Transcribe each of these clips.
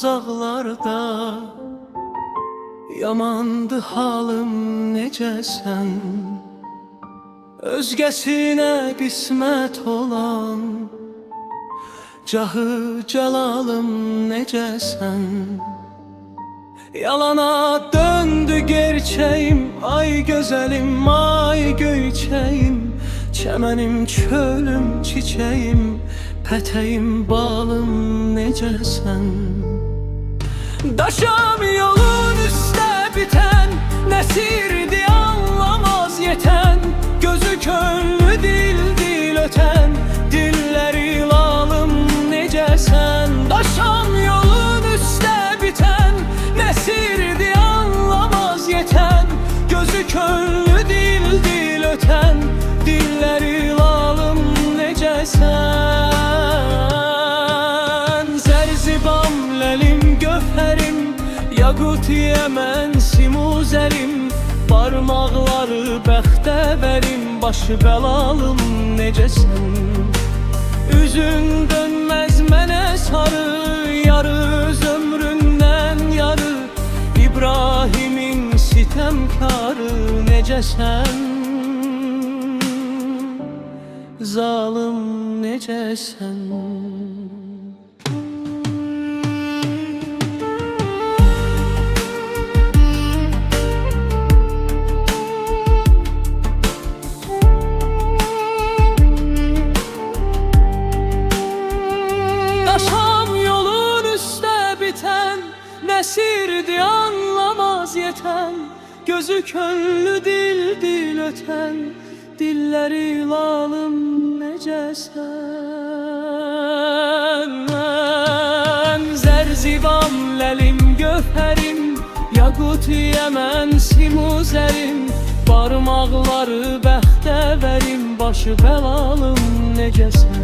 uzaqlarda. Yamandı halım necəsən, özgəsinə qismət olan. Cahı cəlalım necəsən, yalana döndü gerçeğim. Ay gözəlim, ay göyçəyim, çəmənim, çölüm, çiçeğim, pətəyim, balım necəsən. Daşam yolun üstə bitən, nəsirdi anlamaz yetən. Gözü könlü dil ötən, dilləri lalım necəsən. Daşam yolun üstə bitən, nəsirdi anlamaz yetən. Gözü könlü dil ötən, dilləri lalım necəsən. Zərzibam, ləlim, göfərim, yaqut, yəmən, simuzəlim. Parmaqları bəxtəvərim, başı bəlalım necəsən. Üzün dönməz mənə sarı, yarı öz ömründən yarı. İbrahimin sitemkarı necəsən. Zalım necəsən. Nəsirdi anlamaz yetən, gözü könlü dil ötən, dilləri lalım necəsən. Zərzivam, ləlim, göfərim, yaqut, yəmən, simuzərim. Parmaqları bəxtəvərim, başı bəlalım necəsən.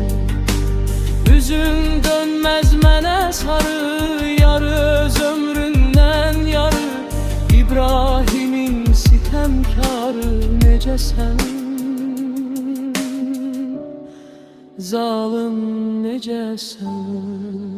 Üzün dönməz mənə sarı, yarı öz ömründən yarı. İbrahimin sitemkarı necəsən. Zalım necəsən.